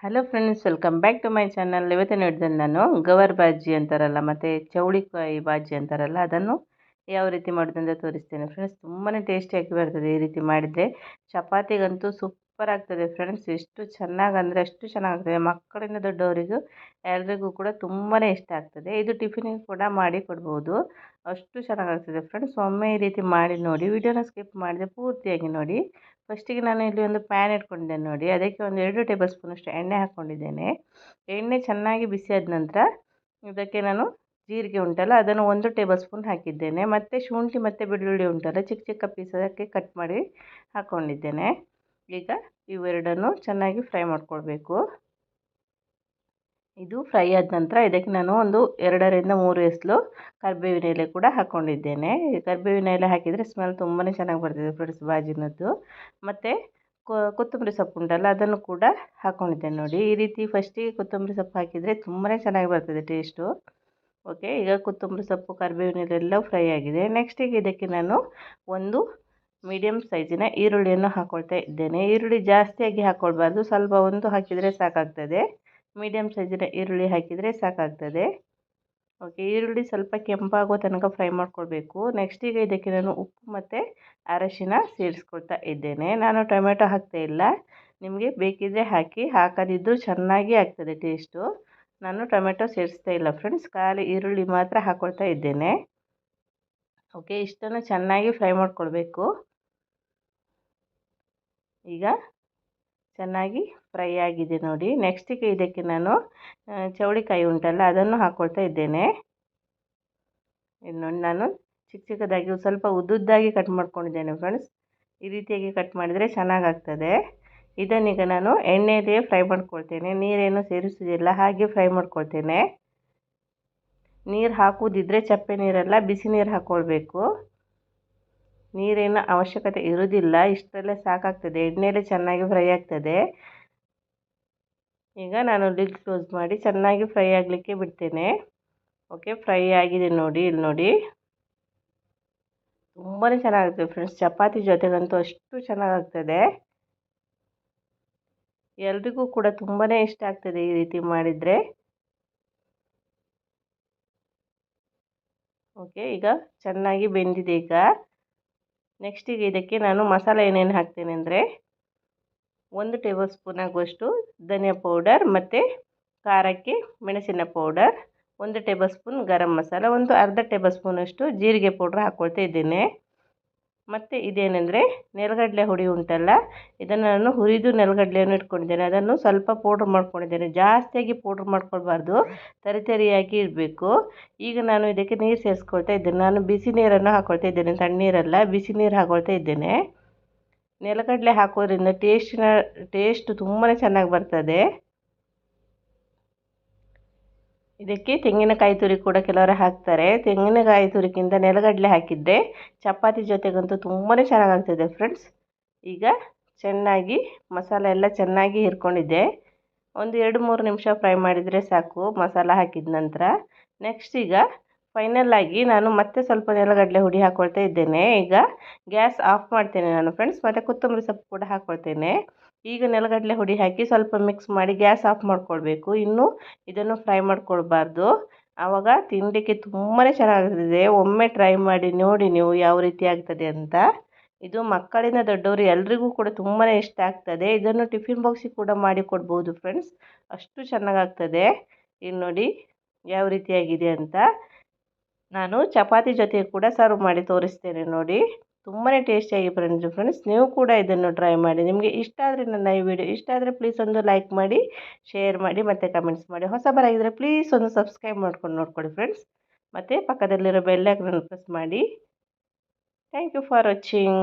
Hello friends, welcome back to my channel. ಇವತ್ತು ನೋಡಿದ್ರೆ ನಾನು ಗವರ್ ಬಾಜಿ ಅಂತಾರಲ್ಲ ಮತ್ತು ಚೌಳಿಕಾಯಿ ಬಾಜಿ ಅಂತಾರಲ್ಲ ಅದನ್ನು ಯಾವ ರೀತಿ ಮಾಡೋದಂತ ತೋರಿಸ್ತೇನೆ ಫ್ರೆಂಡ್ಸ್. ತುಂಬಾ ಟೇಸ್ಟಿಯಾಗಿ ಬರ್ತದೆ ಈ ರೀತಿ ಮಾಡಿದರೆ. ಚಪಾತಿಗಂತೂ ಸೂಪರ್ ಆಗ್ತದೆ ಫ್ರೆಂಡ್ಸ್. ಎಷ್ಟು ಚೆನ್ನಾಗಂದರೆ ಅಷ್ಟು ಚೆನ್ನಾಗ್ತದೆ. ಮಕ್ಕಳಿಂದ ದೊಡ್ಡವರಿಗೂ ಎಲ್ರಿಗೂ ಕೂಡ ತುಂಬಾ ಇಷ್ಟ ಆಗ್ತದೆ. ಇದು ಟಿಫಿನಿಗೆ ಕೂಡ ಮಾಡಿ ಕೊಡ್ಬೋದು, ಅಷ್ಟು ಚೆನ್ನಾಗಾಗ್ತದೆ ಫ್ರೆಂಡ್ಸ್. ಒಮ್ಮೆ ಈ ರೀತಿ ಮಾಡಿ ನೋಡಿ. ವಿಡಿಯೋನ ಸ್ಕಿಪ್ ಮಾಡಿದೆ ಪೂರ್ತಿಯಾಗಿ ನೋಡಿ. ಫಸ್ಟಿಗೆ ನಾನು ಇಲ್ಲಿ ಒಂದು ಪ್ಯಾನ್ ಇಟ್ಕೊಂಡಿದ್ದೇನೆ ನೋಡಿ. ಅದಕ್ಕೆ ಒಂದು 2 ಟೇಬಲ್ ಸ್ಪೂನಷ್ಟು ಎಣ್ಣೆ ಹಾಕ್ಕೊಂಡಿದ್ದೇನೆ. ಎಣ್ಣೆ ಚೆನ್ನಾಗಿ ಬಿಸಿಯಾದ ನಂತರ ಇದಕ್ಕೆ ನಾನು ಜೀರಿಗೆ ಉಂಟಲ್ಲ ಅದನ್ನು 1 ಟೇಬಲ್ ಸ್ಪೂನ್ ಹಾಕಿದ್ದೇನೆ. ಮತ್ತು ಶುಂಠಿ ಮತ್ತು ಬೆಳ್ಳುಳ್ಳಿ ಉಂಟಲ್ಲ ಚಿಕ್ಕ ಚಿಕ್ಕ ಪೀಸಕ್ಕೆ ಕಟ್ ಮಾಡಿ ಹಾಕ್ಕೊಂಡಿದ್ದೇನೆ. ಈಗ ಇವೆರಡನ್ನು ಚೆನ್ನಾಗಿ ಫ್ರೈ ಮಾಡ್ಕೊಳ್ಬೇಕು. ಇದು ಫ್ರೈ ಆದ ನಂತರ ಇದಕ್ಕೆ ನಾನು ಒಂದು 2ರಿಂದ 3 ಎಸಳು ಕರಿಬೇವಿನ ಎಲೆ ಕೂಡ ಹಾಕ್ಕೊಂಡಿದ್ದೇನೆ. ಕರಿಬೇವಿನ ಎಲೆ ಹಾಕಿದರೆ ಸ್ಮೆಲ್ ತುಂಬಾ ಚೆನ್ನಾಗಿ ಬರ್ತದೆ ಫ್ರೆಂಡ್ಸ್ ಬಾಜಿನದ್ದು. ಮತ್ತು ಕೊತ್ತಂಬರಿ ಸೊಪ್ಪು ಉಂಟಲ್ಲ ಅದನ್ನು ಕೂಡ ಹಾಕ್ಕೊಂಡಿದ್ದೇನೆ ನೋಡಿ. ಈ ರೀತಿ ಫಸ್ಟಿಗೆ ಕೊತ್ತಂಬರಿ ಸೊಪ್ಪು ಹಾಕಿದರೆ ತುಂಬಾ ಚೆನ್ನಾಗಿ ಬರ್ತದೆ ಟೇಸ್ಟು. ಓಕೆ, ಈಗ ಕೊತ್ತಂಬರಿ ಸೊಪ್ಪು ಕರಿಬೇವಿನ ಎಲೆ ಎಲ್ಲ ಫ್ರೈ ಆಗಿದೆ. ನೆಕ್ಸ್ಟಿಗೆ ಇದಕ್ಕೆ ನಾನು ಒಂದು ಮೀಡಿಯಮ್ ಸೈಜಿನ ಈರುಳ್ಳಿಯನ್ನು ಹಾಕ್ಕೊಳ್ತಾ ಇದ್ದೇನೆ. ಈರುಳ್ಳಿ ಜಾಸ್ತಿಯಾಗಿ ಹಾಕ್ಕೊಳ್ಬಾರ್ದು, ಸ್ವಲ್ಪ ಒಂದು ಹಾಕಿದರೆ ಸಾಕಾಗ್ತದೆ. ಮೀಡಿಯಮ್ ಸೈಜಿನ ಈರುಳ್ಳಿ ಹಾಕಿದರೆ ಸಾಕಾಗ್ತದೆ. ಓಕೆ, ಈರುಳ್ಳಿ ಸ್ವಲ್ಪ ಕೆಂಪಾಗೋ ತನಕ ಫ್ರೈ ಮಾಡ್ಕೊಳ್ಬೇಕು. ನೆಕ್ಸ್ಟ್ ಈಗ ಇದಕ್ಕೆ ನಾನು ಉಪ್ಪು ಮತ್ತು ಅರಶಿನ ಸೇರಿಸ್ಕೊಳ್ತಾ ಇದ್ದೇನೆ. ನಾನು ಟೊಮೆಟೊ ಹಾಕ್ತಾ ಇಲ್ಲ, ನಿಮಗೆ ಬೇಕಿದ್ದರೆ ಹಾಕಿ, ಹಾಕದಿದ್ದರೂ ಚೆನ್ನಾಗಿ ಆಗ್ತದೆ ಟೇಸ್ಟು. ನಾನು ಟೊಮೆಟೊ ಸೇರಿಸ್ತಾ ಇಲ್ಲ ಫ್ರೆಂಡ್ಸ್, ಖಾಲಿ ಈರುಳ್ಳಿ ಮಾತ್ರ ಹಾಕ್ಕೊಳ್ತಾ ಇದ್ದೇನೆ. ಓಕೆ, ಇಷ್ಟನ್ನು ಚೆನ್ನಾಗಿ ಫ್ರೈ ಮಾಡ್ಕೊಳ್ಬೇಕು. ಈಗ ಚೆನ್ನಾಗಿ ಫ್ರೈ ಆಗಿದೆ ನೋಡಿ. ನೆಕ್ಸ್ಟಿಗೆ ಇದಕ್ಕೆ ನಾನು ಚೌಳಿಕಾಯಿ ಉಂಟಲ್ಲ ಅದನ್ನು ಹಾಕ್ಕೊಳ್ತಾ ಇದ್ದೇನೆ. ಇನ್ನು ನಾನು ಚಿಕ್ಕ ಚಿಕ್ಕದಾಗಿ ಸ್ವಲ್ಪ ಉದ್ದುದ್ದಾಗಿ ಕಟ್ ಮಾಡ್ಕೊಂಡಿದ್ದೇನೆ ಫ್ರೆಂಡ್ಸ್. ಈ ರೀತಿಯಾಗಿ ಕಟ್ ಮಾಡಿದರೆ ಚೆನ್ನಾಗಾಗ್ತದೆ. ಇದನ್ನೀಗ ನಾನು ಎಣ್ಣೆಯಲ್ಲೇ ಫ್ರೈ ಮಾಡ್ಕೊಳ್ತೇನೆ, ನೀರೇನು ಸೇರಿಸೋದಿಲ್ಲ, ಹಾಗೆ ಫ್ರೈ ಮಾಡ್ಕೊಳ್ತೇನೆ. ನೀರು ಹಾಕುವುದಿದ್ರೆ ಚಪ್ಪೆ ನೀರಲ್ಲ, ಬಿಸಿ ನೀರು ಹಾಕ್ಕೊಳ್ಬೇಕು. ನೀರಿನ ಅವಶ್ಯಕತೆ ಇರುವುದಿಲ್ಲ, ಇಷ್ಟರಲ್ಲೇ ಸಾಕಾಗ್ತದೆ. ಎಣ್ಣೆಯಲ್ಲೇ ಚೆನ್ನಾಗಿ ಫ್ರೈ ಆಗ್ತದೆ. ಈಗ ನಾನು ಲಿಡ್ ಕ್ಲೋಸ್ ಮಾಡಿ ಚೆನ್ನಾಗಿ ಫ್ರೈ ಆಗಲಿಕ್ಕೆ ಬಿಡ್ತೇನೆ. ಓಕೆ, ಫ್ರೈ ಆಗಿದೆ ನೋಡಿ. ಇಲ್ಲಿ ನೋಡಿ, ತುಂಬಾ ಚೆನ್ನಾಗಿರ್ತದೆ ಫ್ರೆಂಡ್ಸ್. ಚಪಾತಿ ಜೊತೆಗಂತೂ ಅಷ್ಟು ಚೆನ್ನಾಗಾಗ್ತದೆ. ಎಲ್ರಿಗೂ ಕೂಡ ತುಂಬಾ ಇಷ್ಟ ಆಗ್ತದೆ ಈ ರೀತಿ ಮಾಡಿದರೆ. ಓಕೆ, ಈಗ ಚೆನ್ನಾಗಿ ಬೆಂದಿದೆ. ಈಗ ನೆಕ್ಸ್ಟಿಗೆ ಇದಕ್ಕೆ ನಾನು ಮಸಾಲೆ ಏನೇನು ಹಾಕ್ತೇನೆ ಅಂದರೆ 1 ಟೇಬಲ್ ಸ್ಪೂನ್ ಆಗುವಷ್ಟು ಧನಿಯಾ ಪೌಡರ್, ಮತ್ತು ಖಾರಕ್ಕೆ ಮೆಣಸಿನ powder, 1 table spoon garam masala, ಒಂದು ಅರ್ಧ ಟೇಬಲ್ ಸ್ಪೂನಷ್ಟು ಜೀರಿಗೆ ಪೌಡ್ರ್ ಹಾಕ್ಕೊಳ್ತಾ ಇದ್ದೇನೆ. ಮತ್ತು ಇದೇನೆಂದರೆ ನೆಲಗಡಲೆ ಹುಡಿ ಉಂಟಲ್ಲ, ಇದನ್ನು ನಾನು ಹುರಿದು ನೆಲಗಡಲೆಯನ್ನು ಇಟ್ಕೊಂಡಿದ್ದೇನೆ. ಅದನ್ನು ಸ್ವಲ್ಪ ಪೌಡ್ರ್ ಮಾಡ್ಕೊಂಡಿದ್ದೇನೆ. ಜಾಸ್ತಿಯಾಗಿ ಪೌಡ್ರ್ ಮಾಡ್ಕೊಳ್ಬಾರ್ದು, ತರಿಯಾಗಿ ಇರಬೇಕು. ಈಗ ನಾನು ಇದಕ್ಕೆ ನೀರು ಸೇರಿಸ್ಕೊಳ್ತಾ ಇದ್ದೇನೆ. ನಾನು ಬಿಸಿ ನೀರನ್ನು ಹಾಕ್ಕೊಳ್ತಾ ಇದ್ದೇನೆ, ತಣ್ಣೀರಲ್ಲ, ಬಿಸಿ ನೀರು ಹಾಕ್ಕೊಳ್ತಾ ಇದ್ದೇನೆ. ನೆಲಗಡಲೆ ಹಾಕೋದ್ರಿಂದ ಟೇಸ್ಟ್ ತುಂಬಾ ಚೆನ್ನಾಗಿ ಬರ್ತದೆ. ಇದಕ್ಕೆ ತೆಂಗಿನಕಾಯಿ ತುರಿ ಕೂಡ ಕೆಲವರು ಹಾಕ್ತಾರೆ. ತೆಂಗಿನಕಾಯಿ ತುರಿಗಿಂತ ನೆಲಗಡಲೆ ಹಾಕಿದರೆ ಚಪಾತಿ ಜೊತೆಗಂತೂ ತುಂಬಾ ಚೆನ್ನಾಗಾಗ್ತದೆ ಫ್ರೆಂಡ್ಸ್. ಈಗ ಚೆನ್ನಾಗಿ ಮಸಾಲೆ ಎಲ್ಲ ಚೆನ್ನಾಗಿ ಹಿರ್ಕೊಂಡಿದ್ದೆ. ಒಂದು 2-3 ನಿಮಿಷ ಫ್ರೈ ಮಾಡಿದರೆ ಸಾಕು ಮಸಾಲ ಹಾಕಿದ ನಂತರ. ನೆಕ್ಸ್ಟ್ ಈಗ ಫೈನಲ್ ಆಗಿ ನಾನು ಮತ್ತೆ ಸ್ವಲ್ಪ ನೆಲಗಡಲೆ ಹುಡಿ ಹಾಕ್ಕೊಳ್ತಾ ಇದ್ದೇನೆ. ಈಗ ಗ್ಯಾಸ್ ಆಫ್ ಮಾಡ್ತೇನೆ ನಾನು ಫ್ರೆಂಡ್ಸ್, ಮತ್ತು ಕೊತ್ತಂಬರಿ ಸೊಪ್ಪು ಕೂಡ ಹಾಕ್ಕೊಳ್ತೇನೆ. ಈಗ ನೆಲಗಡಲೆ ಹುಡಿ ಹಾಕಿ ಸ್ವಲ್ಪ ಮಿಕ್ಸ್ ಮಾಡಿ ಗ್ಯಾಸ್ ಆಫ್ ಮಾಡ್ಕೊಳ್ಬೇಕು. ಇನ್ನೂ ಇದನ್ನು ಫ್ರೈ ಮಾಡ್ಕೊಳ್ಬಾರ್ದು, ಆವಾಗ ತಿನ್ನಲಿಕ್ಕೆ ತುಂಬಾ ಚೆನ್ನಾಗಿರ್ತದೆ. ಒಮ್ಮೆ ಟ್ರೈ ಮಾಡಿ ನೋಡಿ ನೀವು ಯಾವ ರೀತಿ ಆಗ್ತದೆ ಅಂತ. ಇದು ಮಕ್ಕಳಿಂದ ದೊಡ್ಡವರು ಎಲ್ರಿಗೂ ಕೂಡ ತುಂಬಾ ಇಷ್ಟ ಆಗ್ತದೆ. ಇದನ್ನು ಟಿಫಿನ್ ಬಾಕ್ಸಿಗೆ ಕೂಡ ಮಾಡಿ ಕೊಡ್ಬೋದು ಫ್ರೆಂಡ್ಸ್, ಅಷ್ಟು ಚೆನ್ನಾಗಾಗ್ತದೆ. ಇನ್ನು ನೋಡಿ ಯಾವ ರೀತಿಯಾಗಿದೆ ಅಂತ. ನಾನು ಚಪಾತಿ ಜೊತೆ ಕೂಡ ಸರ್ವ್ ಮಾಡಿ ತೋರಿಸ್ತೇನೆ ನೋಡಿ. ತುಂಬಾ ಟೇಸ್ಟಿಯಾಗಿ ಫ್ರೆಂಡ್ಸ್, ನೀವು ಕೂಡ ಇದನ್ನು ಟ್ರೈ ಮಾಡಿ. ನಿಮಗೆ ಇಷ್ಟ ಆದರೆ ನನ್ನ ಈ ವಿಡಿಯೋ ಇಷ್ಟ ಆದರೆ ಪ್ಲೀಸ್ ಒಂದು ಲೈಕ್ ಮಾಡಿ, ಶೇರ್ ಮಾಡಿ, ಮತ್ತು ಕಮೆಂಟ್ಸ್ ಮಾಡಿ. ಹೊಸಬರಾಗಿದ್ದರೆ ಪ್ಲೀಸ್ ಒಂದು ಸಬ್ಸ್ಕ್ರೈಬ್ ಮಾಡ್ಕೊಂಡು ನೋಡ್ಕೊಳ್ಳಿ ಫ್ರೆಂಡ್ಸ್. ಮತ್ತು ಪಕ್ಕದಲ್ಲಿರೋ ಬೆಲ್ ಐಕಾನ್ ಪ್ರೆಸ್ ಮಾಡಿ. Thank you for watching.